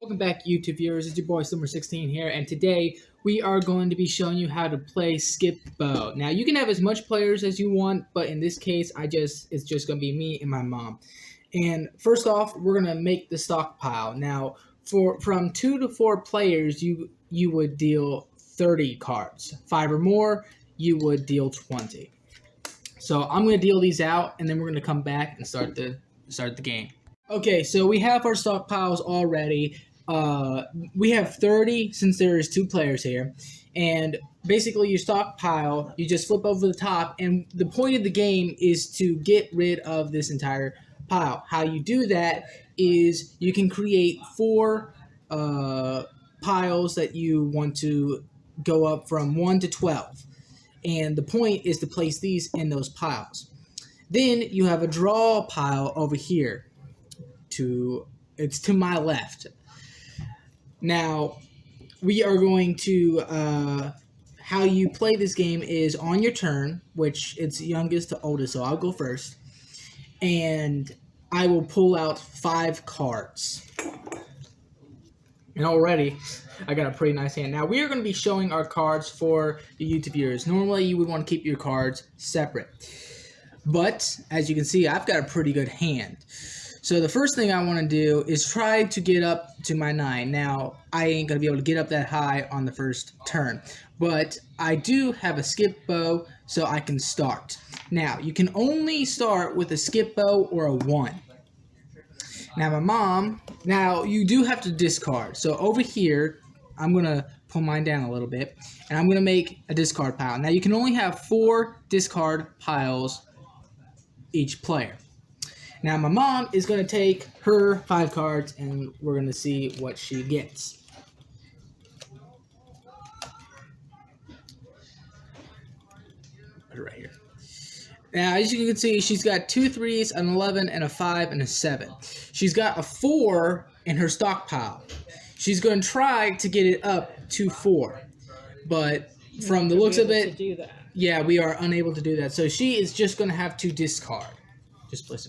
Welcome back, YouTube viewers. It's your boy Summer16 here, and today we are going to be showing you how to play Skip Bo. Now, you can have as much players as you want, but in this case, it's just going to be me and my mom. And first off, we're going to make the stockpile. Now, from 2 to 4 players, you would deal 30 cards. 5 or more, you would deal 20. So I'm going to deal these out, and then we're going to come back and start the game. Okay, so we have our stockpiles already. We have 30 since there is 2 players here. And basically you stockpile, you just flip over the top, and the point of the game is to get rid of this entire pile. How you do that is you can create 4 piles that you want to go up from 1 to 12. And the point is to place these in those piles. Then you have a draw pile over here. It's to my left. Now, we are going to, how you play this game is on your turn, which it's youngest to oldest, so I'll go first. And I will pull out 5 cards. And already, I got a pretty nice hand. Now, we are going to be showing our cards for the YouTube viewers. Normally, you would want to keep your cards separate. But, as you can see, I've got a pretty good hand. So the first thing I want to do is try to get up to my 9. Now, I ain't going to be able to get up that high on the first turn. But I do have a Skip Bo, so I can start. Now, you can only start with a Skip Bo or a 1. Now, my mom, you do have to discard. So over here, I'm going to pull mine down a little bit, and I'm going to make a discard pile. Now, you can only have 4 discard piles each player. Now, my mom is going to take her 5 cards, and we're going to see what she gets. Put it right here. Now, as you can see, she's got 2 3s, an 11, and a 5, and a 7. She's got a 4 in her stockpile. She's going to try to get it up to 4. But from the looks of it, yeah, we are unable to do that. So she is just going to have to discard. Just place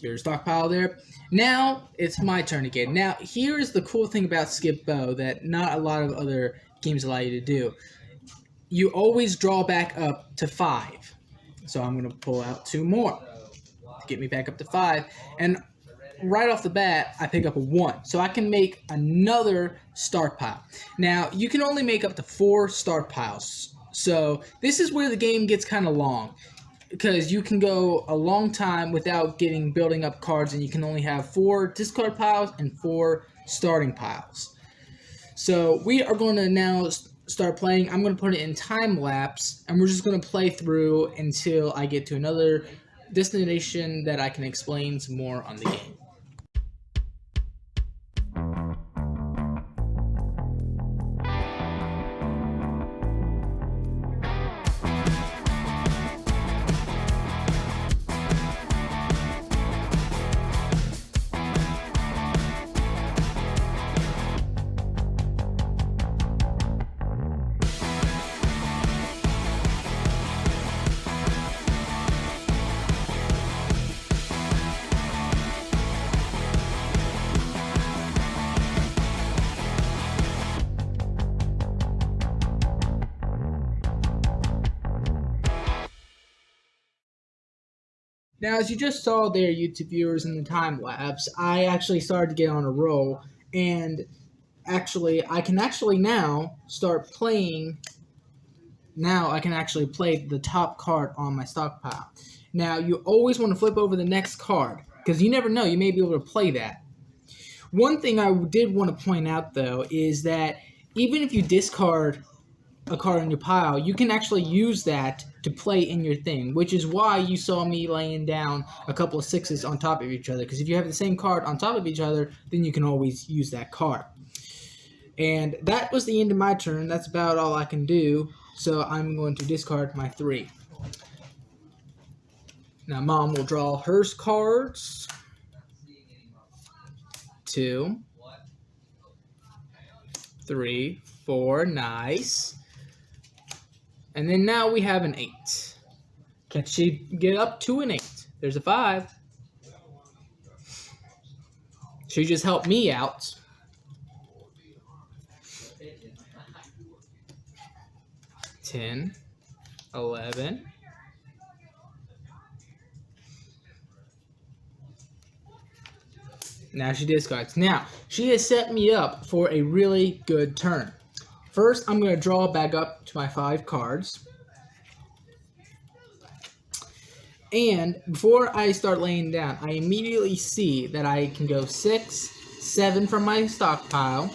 your stockpile there. Now it's my turn again. Now here's the cool thing about Skip Bo that not a lot of other games allow you to do. You always draw back up to 5. So I'm going to pull out 2 more to get me back up to 5. And right off the bat, I pick up a 1. So I can make another start pile. Now you can only make up to 4 start piles. So this is where the game gets kind of long, because you can go a long time without building up cards, and you can only have 4 discard piles and 4 starting piles. So we are going to now start playing. I'm going to put it in time lapse, and we're just going to play through until I get to another destination that I can explain some more on the game. Now, as you just saw there, YouTube viewers, in the time lapse, I actually started to get on a roll, and actually, I can actually now start playing. Now I can actually play the top card on my stockpile. Now, you always want to flip over the next card, because you never know, you may be able to play that. One thing I did want to point out, though, is that even if you discard a card in your pile, you can actually use that to play in your thing, which is why you saw me laying down a couple of 6s on top of each other, because if you have the same card on top of each other, then you can always use that card. And that was the end of my turn. That's about all I can do, so I'm going to discard my 3. Now Mom will draw her cards. 2, 3, 4, nice. And then now we have an 8. Can she get up to an 8? There's a 5. She just helped me out. $10, $11. Now she discards. Now, she has set me up for a really good turn. First, I'm going to draw back up to my 5 cards. And before I start laying down, I immediately see that I can go 6, 7 from my stockpile.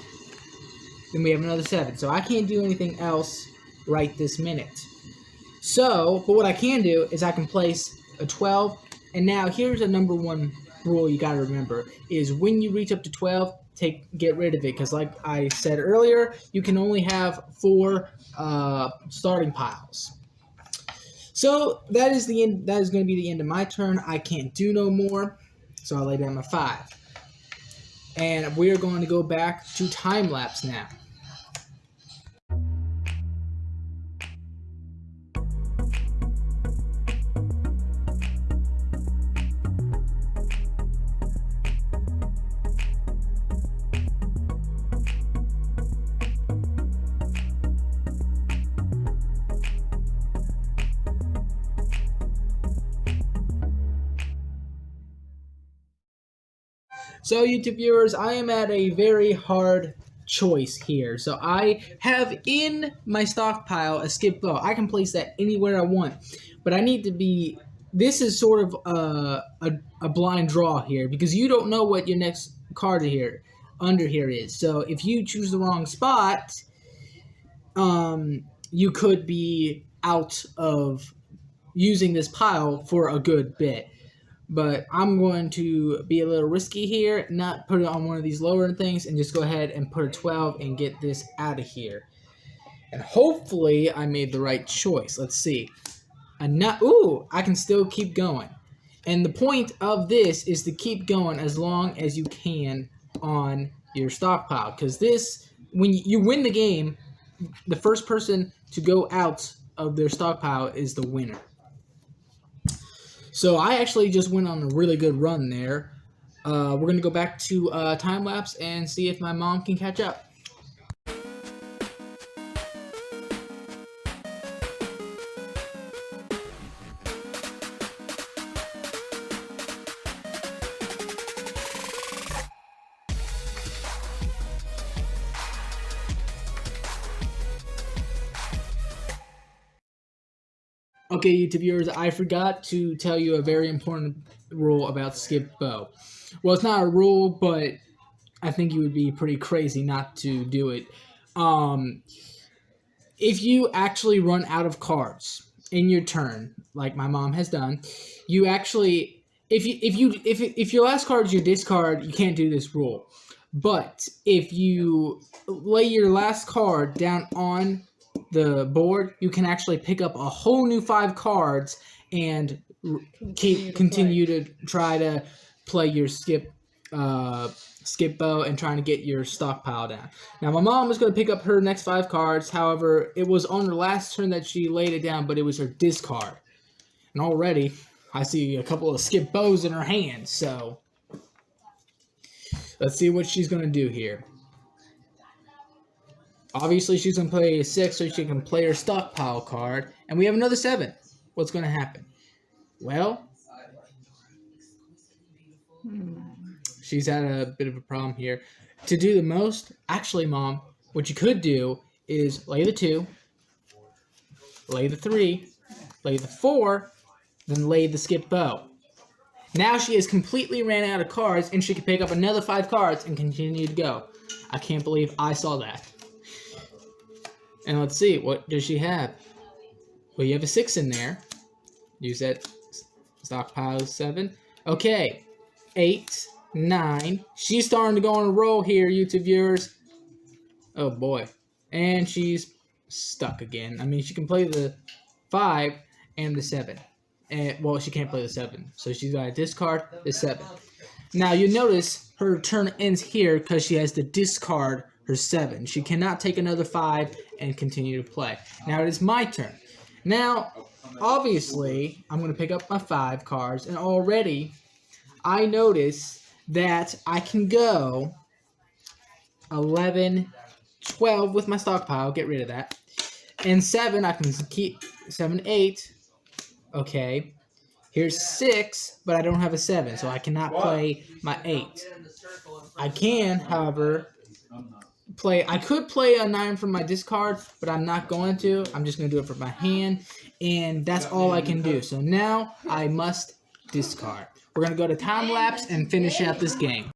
Then we have another 7. So I can't do anything else right this minute. So, but what I can do is I can place a 12. And now here's a number 1 rule you got to remember, is when you reach up to 12, get rid of it. Because like I said earlier, you can only have 4 starting piles. So that is the end. That is going to be the end of my turn. I can't do no more, so I lay down my 5. And we are going to go back to time lapse now. So YouTube viewers, I am at a very hard choice here. So I have in my stockpile a skip bow. I can place that anywhere I want, but I need to be, this is sort of a blind draw here, because you don't know what your next card under here is. So if you choose the wrong spot, you could be out of using this pile for a good bit. But I'm going to be a little risky here, not put it on one of these lower things, and just go ahead and put a 12 and get this out of here. And hopefully I made the right choice. Let's see. Ooh, I can still keep going. And the point of this is to keep going as long as you can on your stockpile. Because this, when you win the game, the first person to go out of their stockpile is the winner. So I actually just went on a really good run there. We're going to go back to time lapse and see if my mom can catch up. Okay, YouTube viewers, I forgot to tell you a very important rule about skip bow. Well, it's not a rule, but I think you would be pretty crazy not to do it. If you actually run out of cards in your turn, like my mom has done, you actually, if your last card is your discard, you can't do this rule. But if you lay your last card down on the board, you can actually pick up a whole new 5 cards and continue to try to play your skip bow and trying to get your stockpile down. Now my mom is going to pick up her next 5 cards. However, it was on her last turn that she laid it down, but it was her discard. And already I see a couple of skip bows in her hands. So let's see what she's going to do here. Obviously, she's going to play a 6 so she can play her stockpile card. And we have another 7. What's going to happen? Well, she's had a bit of a problem here. To do the most, actually, Mom, what you could do is lay the 2, lay the 3, lay the 4, then lay the skip bow. Now she has completely ran out of cards, and she can pick up another 5 cards and continue to go. I can't believe I saw that. And let's see, what does she have? Well, you have a 6 in there. Use that stockpile 7. Okay, 8, 9. She's starting to go on a roll here, YouTube viewers. Oh boy. And she's stuck again. I mean, she can play the 5 and the 7. And, well, she can't play the 7. So she's got to discard the 7. Now, you notice her turn ends here because she has to discard her 7. She cannot take another 5 and continue to play. Now it is my turn. Now, obviously, I'm going to pick up my 5 cards, and already I notice that I can go 11, 12 with my stockpile. Get rid of that. And 7, I can keep 7, 8. Okay. Here's 6, but I don't have a 7, so I cannot play my 8. I can, however, I could play a 9 from my discard, but I'm not going to. I'm just going to do it for my hand, and that's all I can do. So now I must discard. We're going to go to time lapse and finish out this game.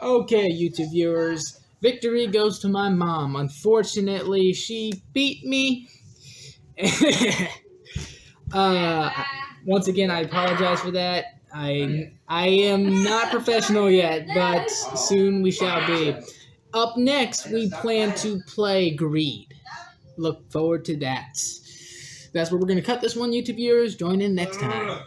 Okay, YouTube viewers, victory goes to my mom. Unfortunately, she beat me. uh, Once again, I apologize for that. I am not professional yet, but soon we shall be. Up next, we plan to play Greed. Look forward to that. That's where we're going to cut this one, YouTube viewers. Join in next time.